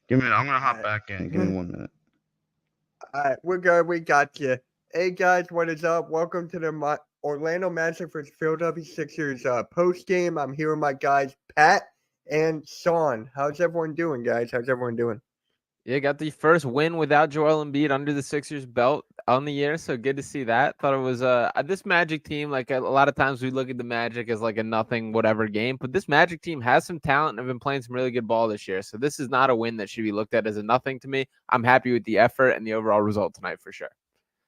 I'm gonna All hop right. back in. Give me 1 minute. All right, we're good. We got you. Hey guys, what is up? Welcome to the Orlando Magic vs Philadelphia Sixers post game. I'm here with my guys Pat and Sean. How's everyone doing, guys? How's everyone doing? Yeah, got the first win without Joel Embiid under the Sixers belt on the year, so good to see that. Thought it was this Magic team. Like a lot of times, we look at the Magic as like a nothing whatever game, but this Magic team has some talent and have been playing some really good ball this year. So this is not a win that should be looked at as a nothing to me. I'm happy with the effort and the overall result tonight for sure.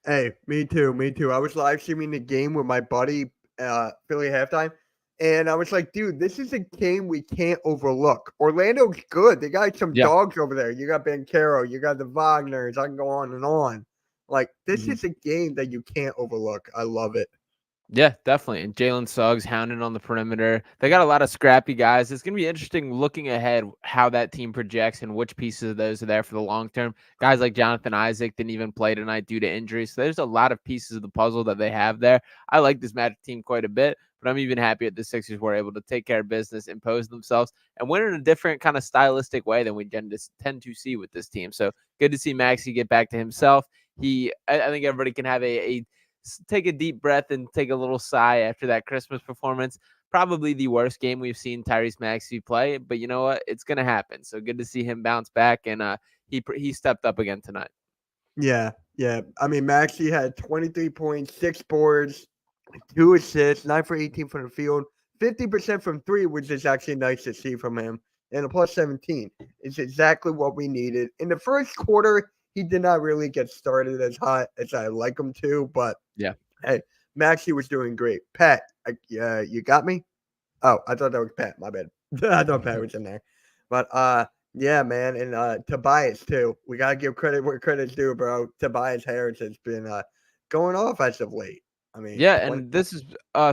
Hey, me too, me too. I was live streaming the game with my buddy, Philly halftime, and I was like, dude, this is a game we can't overlook. Orlando's good. They got some Yeah. dogs over there. You got Ben Caro, you got the Wagners. I can go on and on. Like, this Mhm. is a game that you can't overlook. I love it. Yeah, definitely. And Jalen Suggs hounding on the perimeter. They got a lot of scrappy guys. It's going to be interesting looking ahead how that team projects and which pieces of those are there for the long term. Guys like Jonathan Isaac didn't even play tonight due to injury. So there's a lot of pieces of the puzzle that they have there. I like this Magic team quite a bit, but I'm even happy that the Sixers were able to take care of business, impose themselves, and win in a different kind of stylistic way than we tend to see with this team. So good to see Maxey get back to himself. I think everybody can have a take a deep breath and take a little sigh after that Christmas performance. Probably the worst game we've seen Tyrese Maxey play, but you know what? It's gonna happen. So good to see him bounce back, and he stepped up again tonight. Yeah, yeah. I mean, Maxey had 23 points, 6 boards, 2 assists, 9 for 18 from the field, 50% from three, which is actually nice to see from him, and a plus 17. It's exactly what we needed. In the first quarter, he did not really get started as hot as I like him to, but Yeah. hey, Maxey was doing great. Pat, you got me? Oh, I thought that was Pat. My bad. I thought Pat was in there. But yeah, man, and Tobias too. We gotta give credit where credit's due, bro. Tobias Harris has been going off as of late. I mean, Yeah, 20. and this is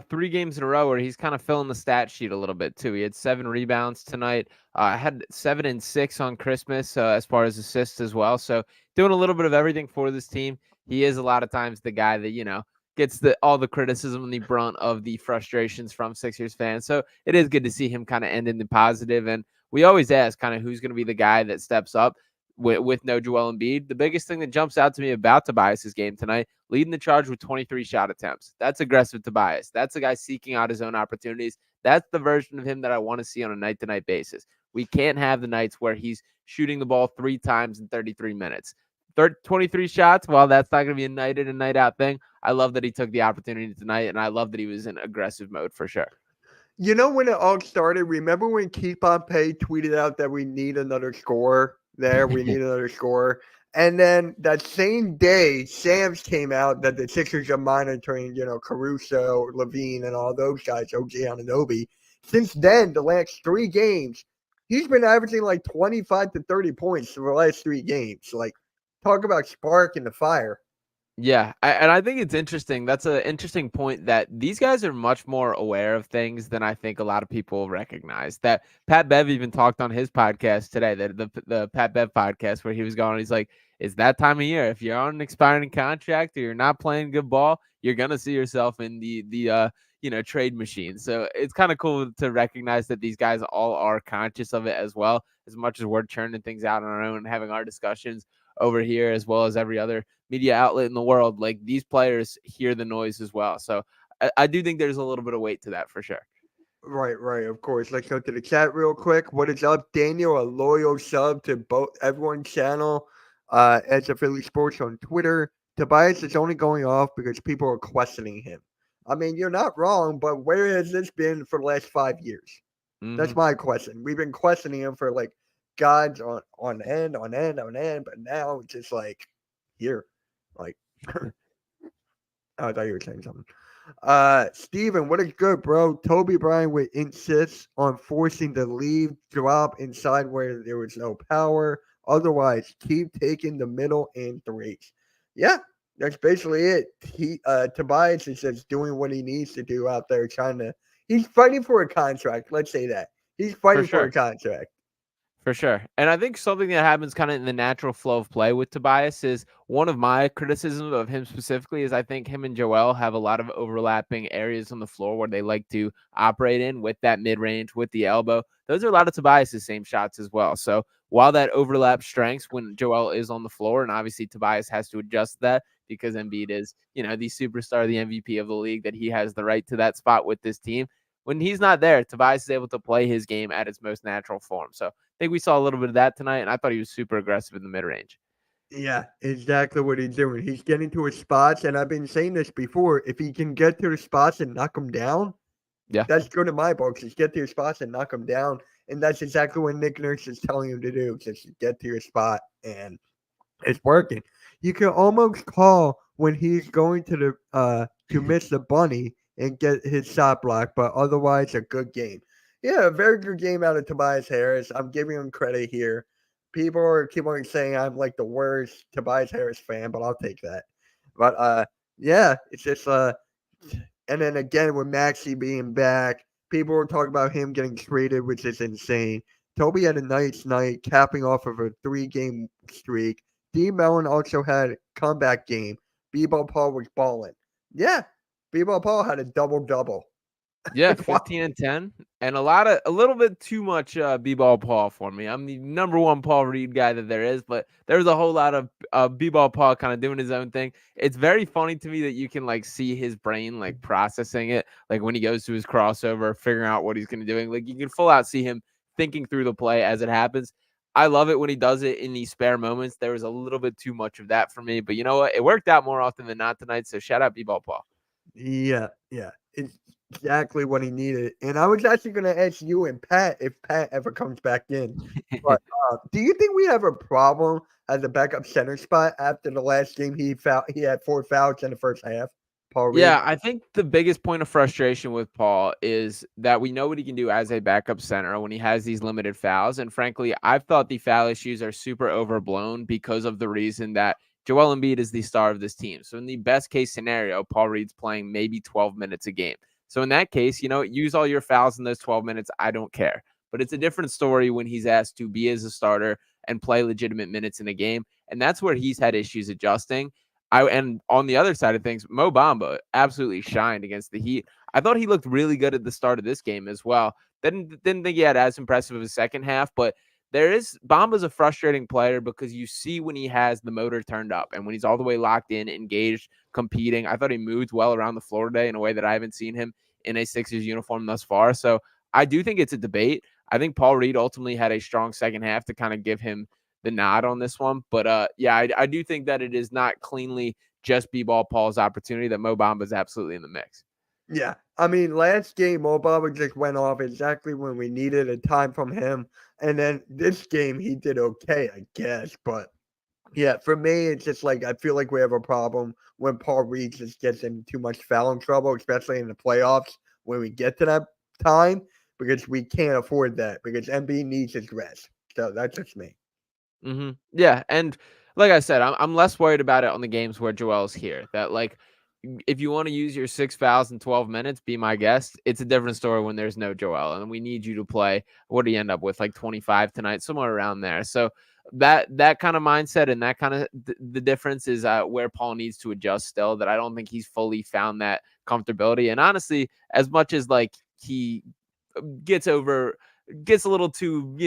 3 games in a row where he's kind of filling the stat sheet a little bit too. He had 7 rebounds tonight. Had 7 and 6 on Christmas as far as assists as well. So doing a little bit of everything for this team. He is a lot of times the guy that gets all the criticism and the brunt of the frustrations from Sixers fans. So it is good to see him kind of end in the positive. And we always ask kind of who's going to be the guy that steps up with no Joel Embiid. The biggest thing that jumps out to me about Tobias's game tonight, leading the charge with 23 shot attempts. That's aggressive Tobias. That's a guy seeking out his own opportunities. That's the version of him that I want to see on a night-to-night basis. We can't have the nights where he's shooting the ball 3 times in 33 minutes. 23 shots, well, that's not going to be a night in and night out thing. I love that he took the opportunity tonight, and I love that he was in aggressive mode for sure. You know when it all started? Remember when Keep on Pay tweeted out that we need another scorer there? We need another scorer. And then that same day, Sam's came out that the Sixers are monitoring, Caruso, Levine, and all those guys, OG Anunoby. Since then, the last 3 games, he's been averaging like 25 to 30 points for the last 3 games. Like, talk about spark in the fire. Yeah, and I think it's interesting. That's an interesting point that these guys are much more aware of things than I think a lot of people recognize. That Pat Bev even talked on his podcast today, the Pat Bev podcast, where he was going. He's like, "It's that time of year. If you're on an expiring contract or you're not playing good ball, you're gonna see yourself in the trade machine." So it's kind of cool to recognize that these guys all are conscious of it as well. As much as we're churning things out on our own and having our discussions over here, as well as every other media outlet in the world, like these players hear the noise as well. So I do think there's a little bit of weight to that for sure. Right, right, of course. Let's go to the chat real quick. What is up, Daniel? A loyal sub to both everyone's channel, as a Philly Sports on Twitter. Tobias is only going off because people are questioning him. I mean, you're not wrong, but where has this been for the last 5 years? That's Hmm. my question. We've been questioning him for like gods on end, on end, on end, but now it's just like here. Like I thought you were saying something. Steven, what is good, bro? Toby Bryant would insist on forcing the leave drop inside where there was no power. Otherwise, keep taking the middle and threes. Yeah, that's basically it. Tobias is just doing what he needs to do out there, trying to. He's fighting for a contract. Let's say that he's For fighting for a sure. contract. For sure. And I think something that happens kind of in the natural flow of play with Tobias is one of my criticisms of him specifically is I think him and Joel have a lot of overlapping areas on the floor where they like to operate in with that mid range, with the elbow. Those are a lot of Tobias's same shots as well. So while that overlaps strengths when Joel is on the floor, and obviously Tobias has to adjust that because Embiid is, the superstar, the MVP of the league, that he has the right to that spot with this team. When he's not there, Tobias is able to play his game at its most natural form. So think we saw a little bit of that tonight, and I thought he was super aggressive in the mid range. Yeah, exactly what he's doing. He's getting to his spots, and I've been saying this before. If he can get to the spots and knock them down, Yeah. that's good in my books. Is get to your spots and knock them down, and that's exactly what Nick Nurse is telling him to do. Just get to your spot, and it's working. You can almost call when he's going to miss the bunny and get his shot blocked, but otherwise a good game. Yeah, a very good game out of Tobias Harris. I'm giving him credit here. People keep on saying I'm like the worst Tobias Harris fan, but I'll take that. But yeah, it's just and then again with Maxey being back, people were talking about him getting traded, which is insane. Toby had a nice night, capping off of a 3-game streak. D. Mellon also had a comeback game. B-Ball Paul was balling. Yeah, B-Ball Paul had a double-double. Yeah, 15 and 10, and a little bit too much B-Ball Paul for me. I'm the number one Paul Reed guy that there is, but there's a whole lot of B-Ball Paul kind of doing his own thing. It's very funny to me that you can like see his brain like processing it, like when he goes to his crossover, figuring out what he's going to do. Like you can full out see him thinking through the play as it happens. I love it when he does it in these spare moments. There was a little bit too much of that for me, but you know what? It worked out more often than not tonight. So shout out B-Ball Paul. Yeah, yeah. It's exactly what he needed. And I was actually going to ask you and Pat if Pat ever comes back in. But do you think we have a problem as a backup center spot after the last game he had 4 fouls in the first half? Paul Reed? Yeah, I think the biggest point of frustration with Paul is that we know what he can do as a backup center when he has these limited fouls. And frankly, I've thought the foul issues are super overblown because of the reason that Joel Embiid is the star of this team. So in the best case scenario, Paul Reed's playing maybe 12 minutes a game. So in that case, use all your fouls in those 12 minutes. I don't care. But it's a different story when he's asked to be as a starter and play legitimate minutes in a game. And that's where he's had issues adjusting. And on the other side of things, Mo Bamba absolutely shined against the Heat. I thought he looked really good at the start of this game as well. Didn't think he had as impressive of a second half, but Bamba's a frustrating player because you see when he has the motor turned up and when he's all the way locked in, engaged, competing. I thought he moved well around the floor today in a way that I haven't seen him in a Sixers uniform thus far. So I do think it's a debate. I think Paul Reed ultimately had a strong second half to kind of give him the nod on this one. But yeah, I do think that it is not cleanly just B-Ball Paul's opportunity, that Mo Bamba is absolutely in the mix. Yeah. I mean, last game, Mo Bamba just went off exactly when we needed a time from him. And then this game, he did okay, I guess. But yeah, for me, it's just like I feel like we have a problem when Paul Reed just gets in too much fouling trouble, especially in the playoffs when we get to that time, because we can't afford that because MB needs his rest. So that's just me. Yeah, and like I said, I'm less worried about it on the games where Joel's here. That like, if you want to use your 6 fouls in 12 minutes, be my guest. It's a different story when there's no Joel, and we need you to play. What do you end up with, like 25 tonight, somewhere around there? So that kind of mindset and that kind of the difference is where Paul needs to adjust still. That I don't think he's fully found that comfortability. And honestly, as much as like he gets a little too,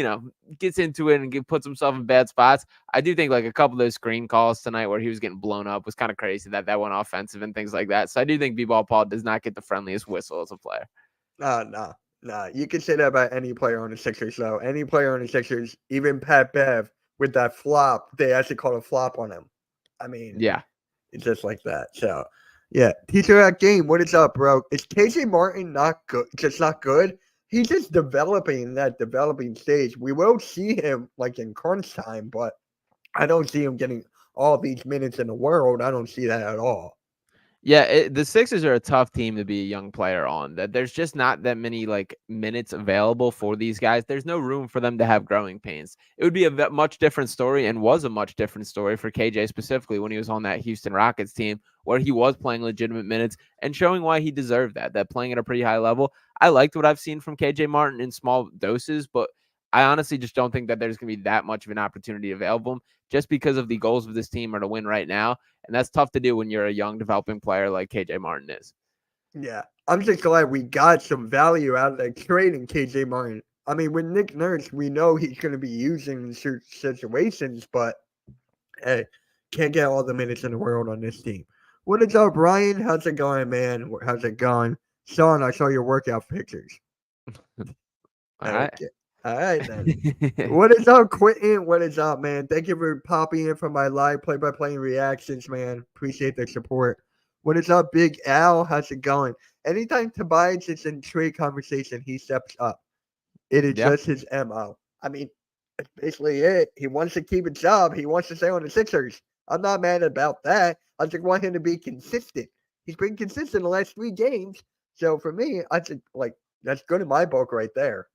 gets into it and puts himself in bad spots. I do think like a couple of those screen calls tonight where he was getting blown up was kind of crazy that went offensive and things like that. So I do think B-Ball Paul does not get the friendliest whistle as a player. No. You can say that about any player on the Sixers, though. Any player on the Sixers, even Pat Bev, with that flop, they actually called a flop on him. I mean, Yeah. It's just like that. So, yeah. Teacher that game, what is up, bro? Is KJ Martin not good? Just not good? He's just developing in that developing stage. We will see him like in crunch time, but I don't see him getting all these minutes in the world. I don't see that at all. Yeah, the Sixers are a tough team to be a young player on. That there's just not that many like minutes available for these guys. There's no room for them to have growing pains. It would be a much different story, and was a much different story for KJ specifically when he was on that Houston Rockets team where he was playing legitimate minutes and showing why he deserved that playing at a pretty high level. I liked what I've seen from KJ Martin in small doses, but I honestly just don't think that there's going to be that much of an opportunity available just because of the goals of this team are to win right now. And that's tough to do when you're a young developing player like KJ Martin is. Yeah. I'm just glad we got some value out of that trade in KJ Martin. I mean, with Nick Nurse, we know he's going to be using in certain situations, but hey, can't get all the minutes in the world on this team. What is up, Ryan? How's it going, man? How's it going? Sean, I saw your workout pictures. All right. Okay. All right, then. What is up, Quentin? What is up, man? Thank you for popping in for my live play-by-play reactions, man. Appreciate the support. What is up, Big Al? How's it going? Anytime Tobias is in trade conversation, he steps up. It is Yeah. just his MO. I mean, that's basically it. He wants to keep a job. He wants to stay on the Sixers. I'm not mad about that. I just want him to be consistent. He's been consistent the last 3 games. So for me, I think that's good in my book right there.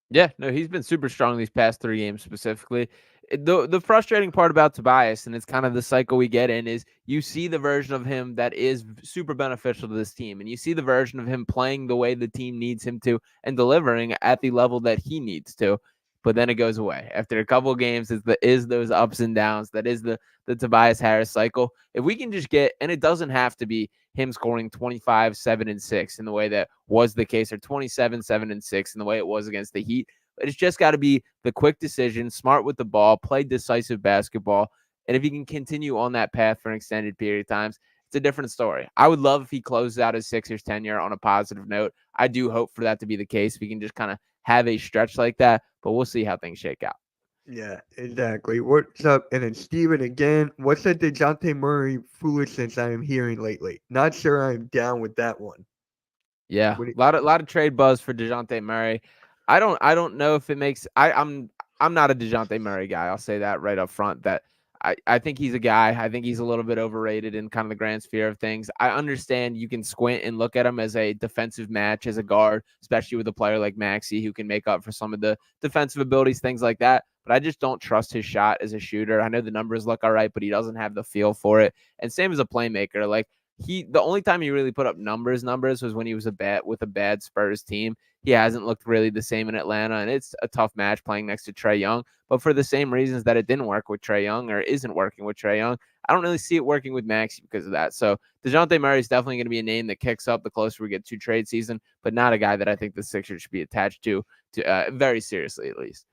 Yeah, no, he's been super strong these past 3 games specifically. The frustrating part about Tobias, and it's kind of the cycle we get in, is you see the version of him that is super beneficial to this team, and you see the version of him playing the way the team needs him to and delivering at the level that he needs to. But then it goes away after a couple of games. Is those ups and downs. That is the Tobias Harris cycle. If we can just get, and it doesn't have to be him scoring 25, 7, and 6 in the way that was the case, or 27, 7, and 6 in the way it was against the Heat. But it's just got to be the quick decision, smart with the ball, play decisive basketball. And if he can continue on that path for an extended period of times, it's a different story. I would love if he closes out his Sixers tenure on a positive note. I do hope for that to be the case. If he can just kind of have a stretch like that, but we'll see how things shake out. Yeah, exactly. What's up? And then Steven again. What's that DeJounte Murray foolishness I am hearing lately? Not sure I'm down with that one. Yeah, What a lot of trade buzz for DeJounte Murray. I don't know if it makes I'm not a DeJounte Murray guy. I'll say that right up front. That I think he's a guy. I think he's a little bit overrated in kind of the grand sphere of things. I understand you can squint and look at him as a defensive match as a guard, especially with a player like Maxey who can make up for some of the defensive abilities, things like that. But I just don't trust his shot as a shooter. I know the numbers look all right, but he doesn't have the feel for it. And same as a playmaker. Like the only time he really put up numbers was when he was with a bad Spurs team. He hasn't looked really the same in Atlanta, and it's a tough match playing next to Trae Young. But for the same reasons that it didn't work with Trae Young or isn't working with Trae Young, I don't really see it working with Maxey because of that. So DeJounte Murray is definitely going to be a name that kicks up the closer we get to trade season, but not a guy that I think the Sixers should be attached to very seriously at least.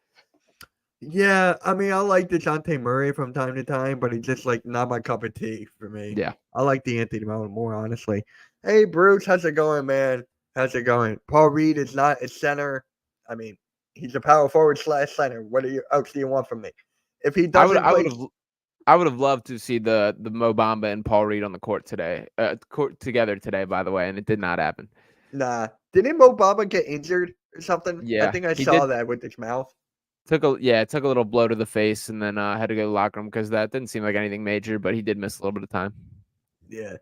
Yeah, I mean, I like DeJounte Murray from time to time, but he's just not my cup of tea for me. Yeah. I like the Anthony Melton more, honestly. Hey, Bruce, how's it going, man? How's it going? Paul Reed is not a center. I mean, he's a power forward / center. What else do you want from me? If he I would doesn't I play, would have I would have loved to see the Mo Bamba and Paul Reed on the court today, together today, by the way, and it did not happen. nah. Didn't Mo Bamba get injured or something? I Yeah, think I he saw did. that with his mouth. Took a little blow to the face, and then had to go to the locker room because that didn't seem like anything major, but he did miss a little bit of time. Yeah.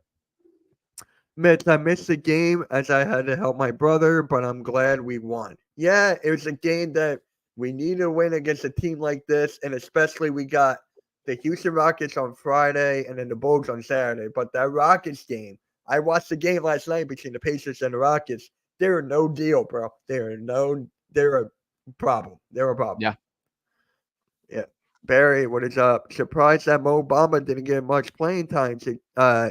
Mitch, I missed the game as I had to help my brother, but I'm glad we won. Yeah, it was a game that we needed to win against a team like this, and especially we got the Houston Rockets on Friday and then the Bulls on Saturday. But that Rockets game, I watched the game last night between the Pacers and the Rockets. They're no deal, bro. They're a problem. They're a problem. Yeah. Yeah. Barry, what is up? Surprised that Mo Bamba didn't get much playing time. She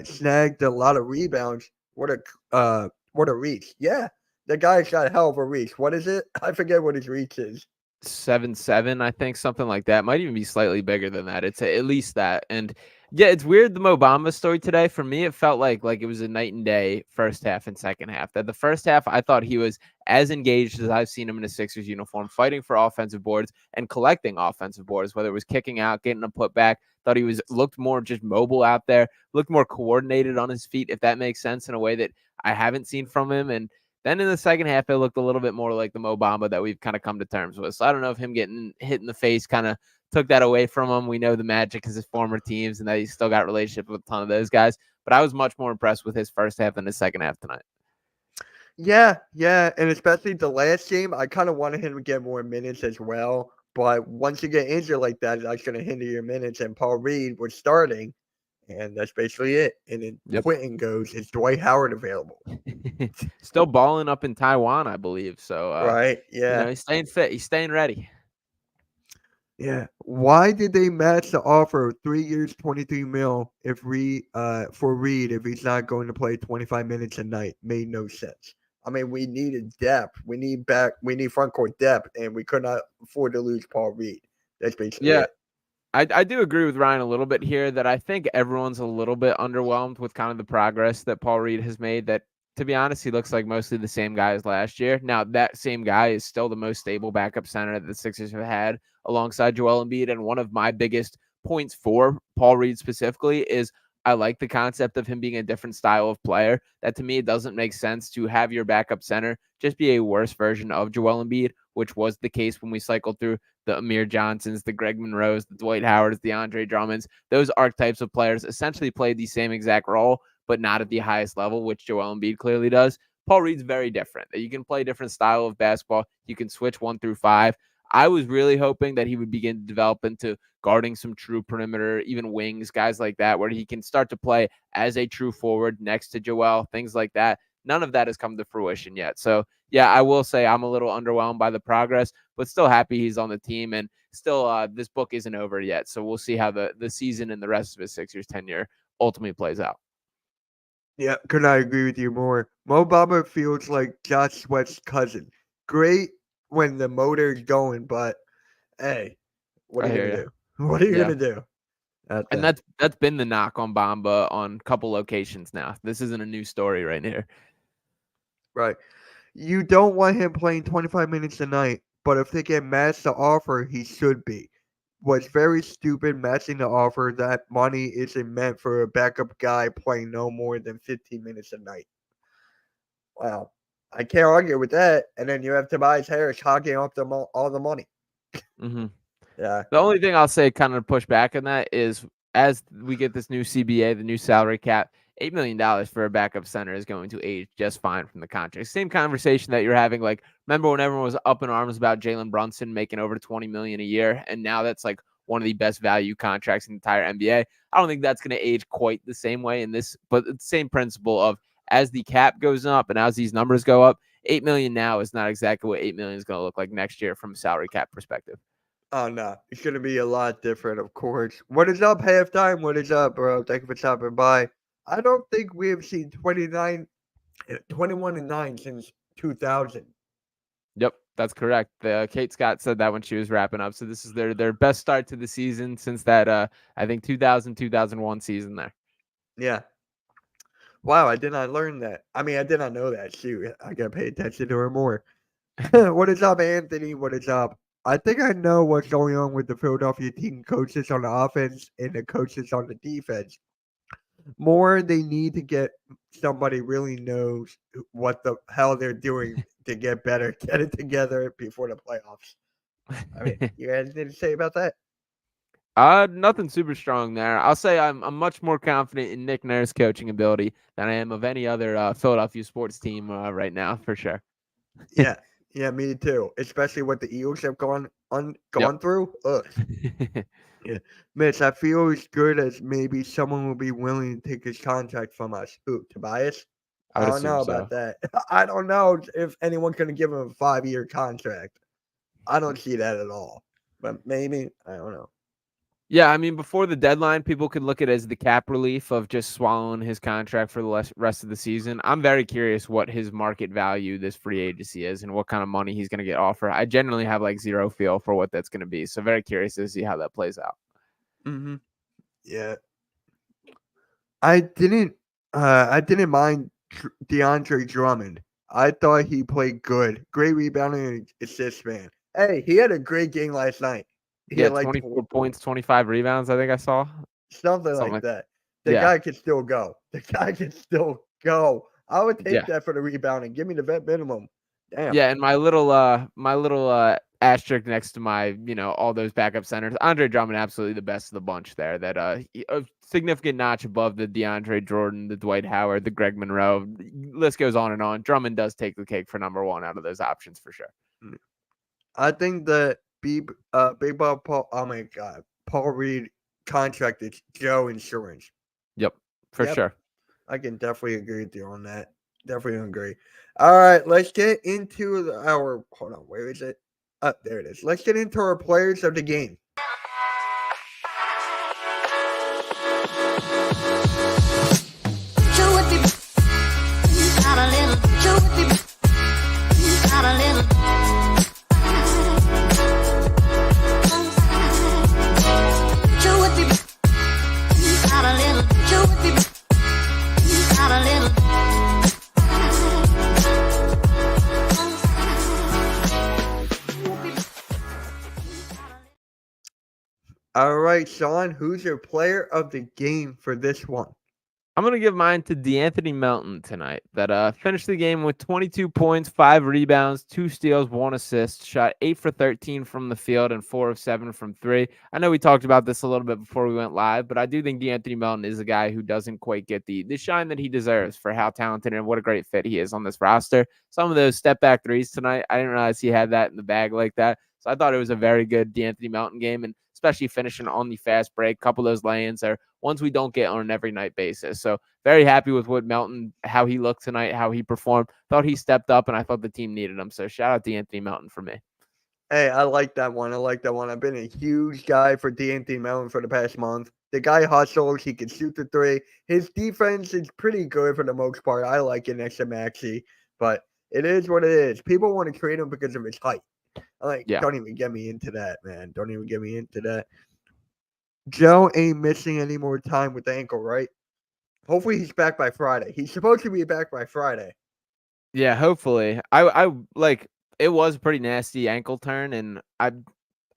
snagged a lot of rebounds. What a reach. Yeah. The guy's got a hell of a reach. What is it? I forget what his reach is. 7'7", I think, something like that. Might even be slightly bigger than that. It's at least that. And yeah, it's weird, the Mo Bamba story today. For me, it felt like it was a night and day first half and second half. That the first half, I thought he was as engaged as I've seen him in a Sixers uniform, fighting for offensive boards and collecting offensive boards, whether it was kicking out, getting a putback. Thought he looked more just mobile out there, looked more coordinated on his feet, if that makes sense, in a way that I haven't seen from him. And then in the second half, it looked a little bit more like the Mo Bamba that we've kind of come to terms with. So I don't know if him getting hit in the face kind of took that away from him. We know the Magic is his former teams and that he's still got relationships with a ton of those guys. But I was much more impressed with his first half than his second half tonight. Yeah, and especially the last game, I kind of wanted him to get more minutes as well. But once you get injured like that, that's going to hinder your minutes. And Paul Reed was starting, and that's basically it. And then Quentin goes, is Dwight Howard available? Still balling up in Taiwan, I believe. So, right, yeah. he's staying fit. He's staying ready. Yeah. Why did they match the offer of 3 years, 23 mil if for Reed if he's not going to play 25 minutes a night? Made no sense. I mean, we needed depth. We need front court depth, and we could not afford to lose Paul Reed. That's basically Yeah, it. I do agree with Ryan a little bit here that I think everyone's a little bit underwhelmed with kind of the progress that Paul Reed has made. That, to be honest, he looks like mostly the same guy as last year. Now, that same guy is still the most stable backup center that the Sixers have had alongside Joel Embiid. And one of my biggest points for Paul Reed specifically is I like the concept of him being a different style of player. That to me, it doesn't make sense to have your backup center just be a worse version of Joel Embiid, which was the case when we cycled through the Amir Johnsons, the Greg Monroes, the Dwight Howards, the Andre Drummonds. Those archetypes of players essentially played the same exact role, but not at the highest level, which Joel Embiid clearly does. Paul Reed's very different. You can play a different style of basketball. You can switch 1 through 5. I was really hoping that he would begin to develop into guarding some true perimeter, even wings, guys like that, where he can start to play as a true forward next to Joel, things like that. None of that has come to fruition yet. So, yeah, I will say I'm a little underwhelmed by the progress, but still happy he's on the team. And still, this book isn't over yet. So we'll see how the season and the rest of his Sixers tenure ultimately plays out. Yeah, could not agree with you more. Mo Bamba feels like Josh Sweat's cousin. Great when the motor's going, but hey, what are I you hear gonna you. do? What are you Yeah. gonna do at And that? that's been the knock on Bamba on a couple locations now. This isn't a new story right here. Right. You don't want him playing 25 minutes a night, but if they can match the offer, he should be. Was very stupid matching the offer. That money isn't meant for a backup guy playing no more than 15 minutes a night. Wow. I can't argue with that. And then you have Tobias Harris hogging up all the money. Mm-hmm. Yeah. The only thing I'll say kind of push back on that is as we get this new CBA, the new salary cap, $8 million for a backup center is going to age just fine from the contract. Same conversation that you're having. Like, remember when everyone was up in arms about Jalen Brunson making over $20 million a year, and now that's like one of the best value contracts in the entire NBA. I don't think that's going to age quite the same way in this, but the same principle of as the cap goes up and as these numbers go up, 8 million now is not exactly what 8 million is going to look like next year from a salary cap perspective. Oh, no. It's going to be a lot different, of course. What is up, halftime? What is up, bro? Thank you for stopping by. I don't think we have seen 21-9 since 2000. Yep, that's correct. Kate Scott said that when she was wrapping up. So this is their best start to the season since that I think 2001 season there. Yeah. Wow, I did not learn that. I mean, I did not know that. Shoot, I got to pay attention to her more. What is up, Anthony? What is up? I think I know what's going on with the Philadelphia team coaches on the offense and the coaches on the defense. More, they need to get somebody really knows what the hell they're doing to get better, get it together before the playoffs. I mean, you guys anything to say about that? Nothing super strong there. I'll say I'm much more confident in Nick Nurse's coaching ability than I am of any other Philadelphia sports team right now for sure. Yeah, yeah, me too. Especially what the Eagles have Yep. gone through. Ugh. Yeah. Mitch, I feel as good as maybe someone will be willing to take his contract from us. Who, Tobias? I I would don't assume know so. about that. I don't know if anyone's going to give him a 5-year contract. I don't see that at all. But maybe, I don't know. Yeah, I mean, before the deadline, people could look at it as the cap relief of just swallowing his contract for the rest of the season. I'm very curious what his market value this free agency is and what kind of money he's going to get offered. I genuinely have like zero feel for what that's going to be. So very curious to see how that plays out. Mm-hmm. Yeah. I didn't mind DeAndre Drummond. I thought he played good. Great rebounding and assist, man. Hey, he had a great game last night. He Yeah, had like 24 points, 25 rebounds, I think I saw. something Something like like that. The yeah. guy can still go. The guy can still go. I would take Yeah. that for the rebounding. Give me the vet minimum. Damn. Yeah, and my little asterisk next to my, all those backup centers. Andre Drummond, absolutely the best of the bunch there. That a significant notch above the DeAndre Jordan, the Dwight Howard, the Greg Monroe. List goes on and on. Drummond does take the cake for number one out of those options for sure. I think that Big Bob Paul. Oh my God, Paul Reed contracted Joe Insurance. Yep, for Yep, sure. I can definitely agree with you on that. Definitely agree. All right, let's get into our. Hold on, where is it? Up there it is. Let's get into our players of the game. All right, Sean, who's your player of the game for this one? I'm going to give mine to De'Anthony Melton tonight, that finished the game with 22 points, 5 rebounds, 2 steals, 1 assist, shot 8 for 13 from the field and 4 of 7 from 3. I know we talked about this a little bit before we went live, but I do think De'Anthony Melton is a guy who doesn't quite get the shine that he deserves for how talented and what a great fit he is on this roster. Some of those step back threes tonight, I didn't realize he had that in the bag like that. So I thought it was a very good De'Anthony Melton game, and especially finishing on the fast break. A couple of those lay-ins are ones we don't get on an every night basis. So very happy with what Melton, how he looked tonight, how he performed. Thought he stepped up, and I thought the team needed him. So shout out to Anthony Melton for me. Hey, I like that one. I've been a huge guy for De'Anthony Melton for the past month. The guy hustles. He can shoot the three. His defense is pretty good for the most part. I like it next to Maxey, but it is what it is. People want to trade him because of his height. Don't even get me into that, man. Don't even get me into that. Joe ain't missing any more time with the ankle, right? Hopefully he's back by Friday. He's supposed to be back by Friday. Yeah, hopefully. I like it was a pretty nasty ankle turn, and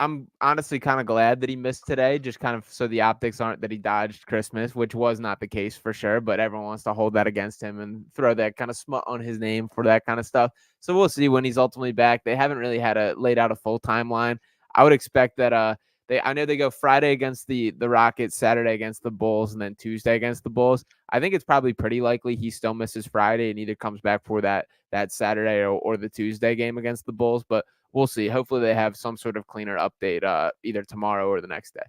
I'm honestly kind of glad that he missed today, just kind of so the optics aren't that he dodged Christmas, which was not the case for sure, but everyone wants to hold that against him and throw that kind of smut on his name for that kind of stuff. So we'll see when he's ultimately back. They haven't really laid out a full timeline. I would expect that I know they go Friday against the Rockets, Saturday against the Bulls, and then Tuesday against the Bulls. I think it's probably pretty likely he still misses Friday and either comes back for that Saturday or the Tuesday game against the Bulls, but we'll see. Hopefully they have some sort of cleaner update either tomorrow or the next day.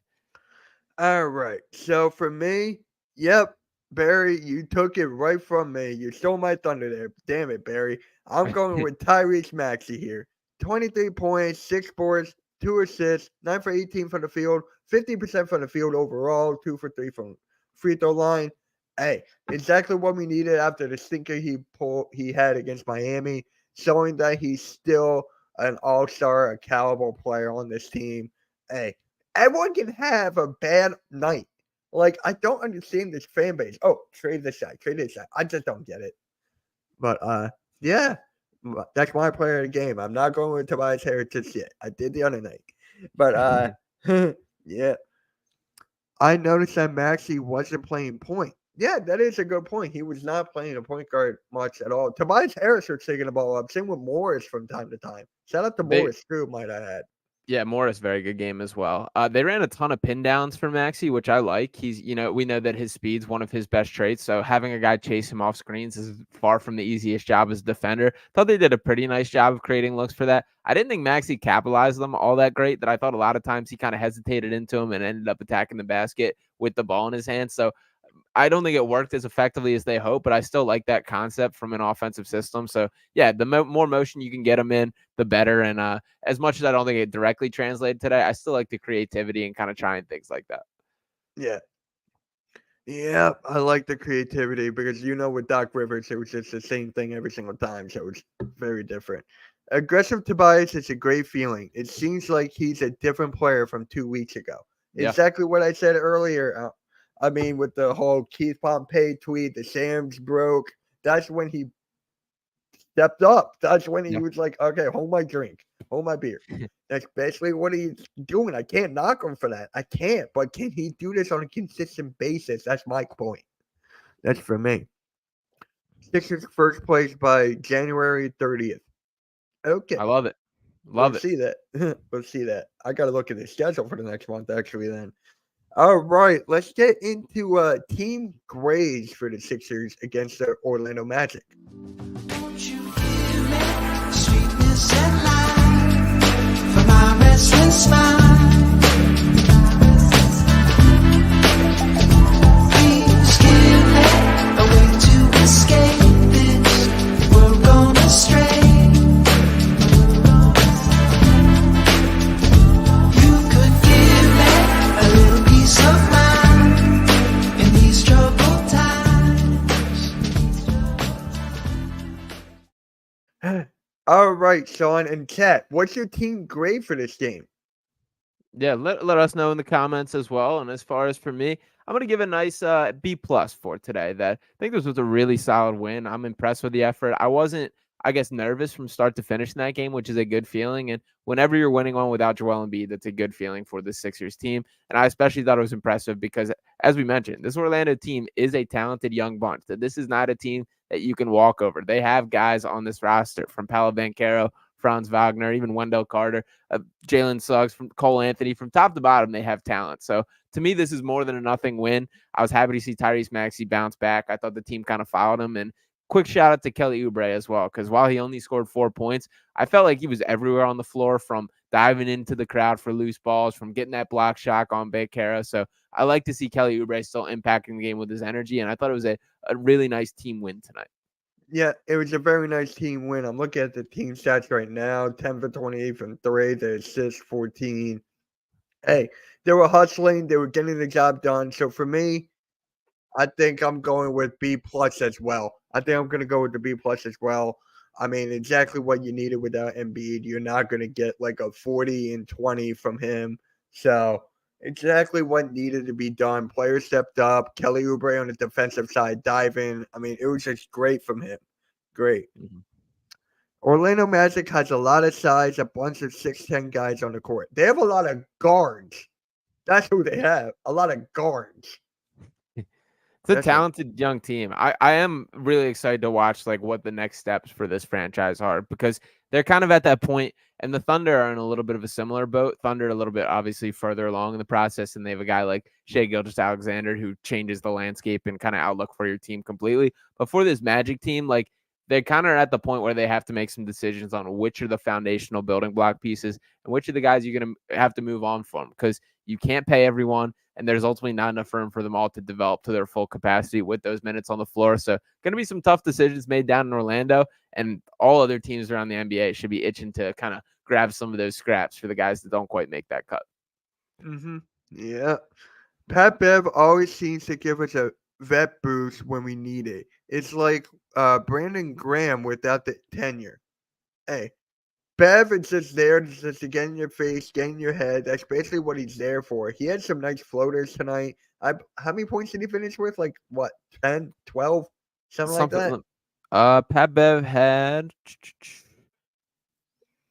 All right. So for me, yep, Barry, you took it right from me. You stole my thunder there. Damn it, Barry. I'm going with Tyrese Maxey here. 23 points, 6 boards, 2 assists, 9 for 18 from the field, 50% from the field overall, 2 for 3 from free throw line. Hey, exactly what we needed after the stinker he had against Miami, showing that he's still an all-star, a caliber player on this team. Hey, everyone can have a bad night. Like, I don't understand this fan base. Oh, trade this guy. I just don't get it. But, yeah, that's my player of the game. I'm not going with Tobias Harris just yet. I did the other night. But, yeah. I noticed that Maxey wasn't playing point. Yeah, that is a good point. He was not playing a point guard much at all. Tobias Harris was taking the ball up. Same with Morris from time to time. Shout out to Morris, too, might I add. Yeah, Morris, very good game as well. They ran a ton of pin downs for Maxey, which I like. We know that his speed's one of his best traits. So having a guy chase him off screens is far from the easiest job as a defender. Thought they did a pretty nice job of creating looks for that. I didn't think Maxey capitalized them all that great. That I thought a lot of times he kind of hesitated into him and ended up attacking the basket with the ball in his hand. So I don't think it worked as effectively as they hope, but I still like that concept from an offensive system. So, yeah, the more motion you can get them in, the better. And as much as I don't think it directly translated today, I still like the creativity and kind of trying things like that. Yeah. Yeah, I like the creativity because, with Doc Rivers, it was just the same thing every single time. So it's very different. Aggressive Tobias is a great feeling. It seems like he's a different player from 2 weeks ago. Yeah. Exactly what I said earlier. With the whole Keith Pompey tweet, the Sam's broke. That's when he stepped up. That's when he was like, okay, hold my drink, hold my beer. That's basically what he's doing. I can't knock him for that. I can't. But can he do this on a consistent basis? That's my point. That's for me. Sixers first place by January 30th. Okay. I love it. Love it. See that. We'll see that. I got to look at the schedule for the next month, actually, then. All right, let's get into team grades for the Sixers against the Orlando Magic. Won't you give me sweetness and life for my restless smile? Please give me a way to escape this world gone astray. All right, Sean and Kat, what's your team grade for this game? Yeah, let us know in the comments as well. And as far as for me, I'm gonna give a nice B plus for today. That I think this was a really solid win. I'm impressed with the effort. I wasn't, I guess, nervous from start to finish in that game, which is a good feeling. And whenever you're winning one without Joel Embiid, that's a good feeling for the Sixers team. And I especially thought it was impressive because, as we mentioned, this Orlando team is a talented young bunch. That this is not a team that you can walk over. They have guys on this roster from Paolo Banchero, Franz Wagner, even Wendell Carter, Jalen Suggs, from Cole Anthony, from top to bottom, they have talent. So to me, this is more than a nothing win. I was happy to see Tyrese Maxey bounce back. I thought the team kind of followed him. And quick shout out to Kelly Oubre as well, because while he only scored 4 points, I felt like he was everywhere on the floor, from diving into the crowd for loose balls, from getting that block shot on Becerra. So I like to see Kelly Oubre still impacting the game with his energy, and I thought it was a really nice team win tonight. Yeah, it was a very nice team win. I'm looking at the team stats right now: 10 for 28 from three, the assists 14. Hey, they were hustling, they were getting the job done. So for me, I think I'm going with B plus as well. I think I'm going to go with the B plus as well. I mean, exactly what you needed without Embiid. You're not going to get like a 40 and 20 from him. So exactly what needed to be done. Players stepped up. Kelly Oubre on the defensive side diving. I mean, it was just great from him. Great. Mm-hmm. Orlando Magic has a lot of size, a bunch of 6'10 guys on the court. They have a lot of guards. That's who they have. A lot of guards. It's a That's what. talented young team. I am really excited to watch like what the next steps for this franchise are, because they're kind of at that point, and the Thunder are in a little bit of a similar boat. Thunder a little bit obviously further along in the process, and they have a guy like Shai Gilgeous-Alexander who changes the landscape and kind of outlook for your team completely. But for this Magic team, like, they kind of are at the point where they have to make some decisions on which are the foundational building block pieces and which are the guys you're going to have to move on from, because you can't pay everyone, and there's ultimately not enough room for them all to develop to their full capacity with those minutes on the floor. So going to be some tough decisions made down in Orlando, and all other teams around the NBA should be itching to kind of grab some of those scraps for the guys that don't quite make that cut. Mm-hmm. Yeah. Pat Bev always seems to give us a vet boost when we need it. It's like Brandon Graham without the tenure. Hey, Bev is just there just to get in your face, get in your head. That's basically what he's there for. He had some nice floaters tonight. How many points did he finish with? Like, what, 10, 12, something like that? Something. Pat Bev had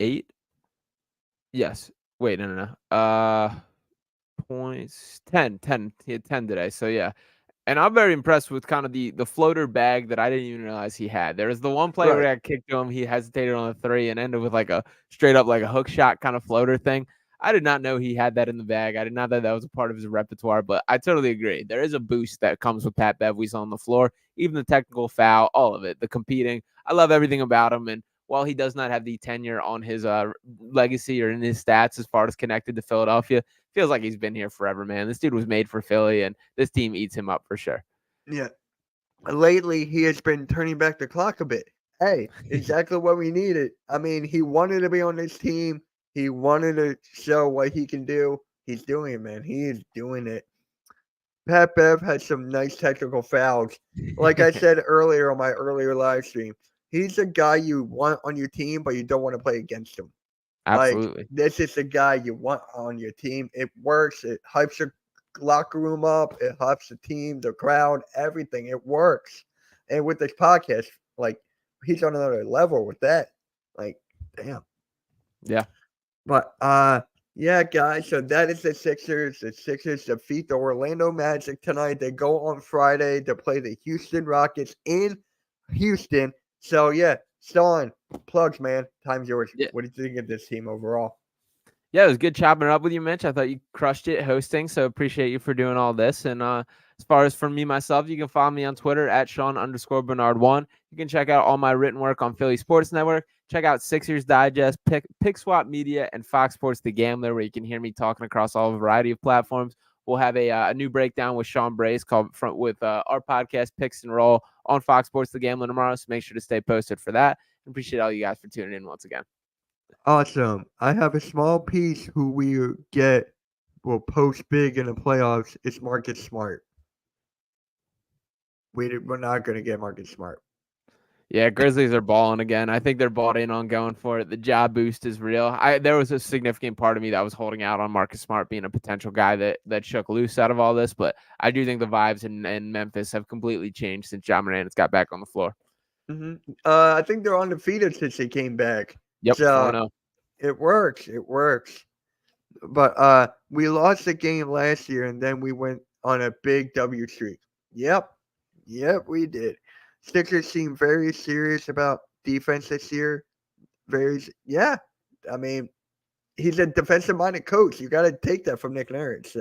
8. Yes. Wait, no. Points 10. He had 10 today. So yeah. And I'm very impressed with kind of the floater bag that I didn't even realize he had. There was the one play where Right. I kicked to him, he hesitated on a 3 and ended with like a straight up like a hook shot kind of floater thing. I did not know he had that in the bag. I did not know that was a part of his repertoire, but I totally agree. There is a boost that comes with Pat Bev we saw on the floor, even the technical foul, all of it, the competing. I love everything about him. And while he does not have the tenure on his legacy or in his stats as far as connected to Philadelphia, feels like he's been here forever, man. This dude was made for Philly, and this team eats him up for sure. Yeah. Lately, he has been turning back the clock a bit. Hey, exactly what we needed. I mean, he wanted to be on this team. He wanted to show what he can do. He's doing it, man. He is doing it. Pat Bev has some nice technical fouls. Like I said earlier on my earlier live stream, he's a guy you want on your team, but you don't want to play against him. Like, Absolutely. this is the guy you want on your team. It works. It hypes your locker room up. It hypes the team, the crowd, everything. It works. And with this podcast, like, he's on another level with that. Like, damn. Yeah. But yeah, guys, so that is the Sixers. The Sixers defeat the Orlando Magic tonight. They go on Friday to play the Houston Rockets in Houston. So yeah, Sean, plugs, man. Time's yours. Yeah. What do you think of this team overall? Yeah, it was good chopping it up with you, Mitch. I thought you crushed it hosting, so appreciate you for doing all this. And as far as for me myself, you can follow me on Twitter at Sean_Bernard1. You can check out all my written work on Philly Sports Network. Check out Sixers Digest, Pick Swap Media, and Fox Sports The Gambler, where you can hear me talking across all a variety of platforms. We'll have a new breakdown with Sean Brace called Front with our podcast Picks and Roll on Fox Sports The Gambler tomorrow. So make sure to stay posted for that. And appreciate all you guys for tuning in once again. Awesome. I have a small piece who we will post big in the playoffs. It's Marcus Smart. We're not going to get Marcus Smart. Yeah, Grizzlies are balling again. I think they're bought in on going for it. The job boost is real. There was a significant part of me that was holding out on Marcus Smart being a potential guy that shook loose out of all this, but I do think the vibes in Memphis have completely changed since Ja Morant got back on the floor. I think they're undefeated since they came back. Yep, So 4-0. it works. It works. But we lost the game last year, and then we went on a big W streak. Yep, we did. Sixers seem very serious about defense this year. Yeah. I mean, he's a defensive-minded coach. You got to take that from Nick Nurse.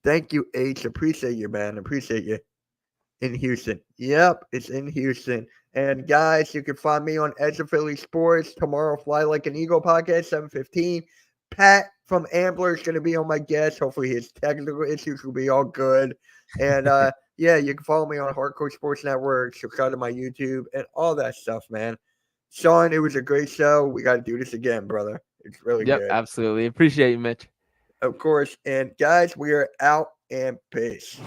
Thank you, H. Appreciate you, man. Appreciate you. In Houston. Yep, it's in Houston. And guys, you can find me on Edge of Philly Sports tomorrow. Fly Like an Eagle podcast, 7:15. Pat from Ambler is going to be on my guest. Hopefully, his technical issues will be all good. And yeah, you can follow me on Hardcore Sports Network. Subscribe to my YouTube and all that stuff, man. Sean, it was a great show. We got to do this again, brother. It's really good. Absolutely. Appreciate you, Mitch. Of course. And guys, we are out and peace.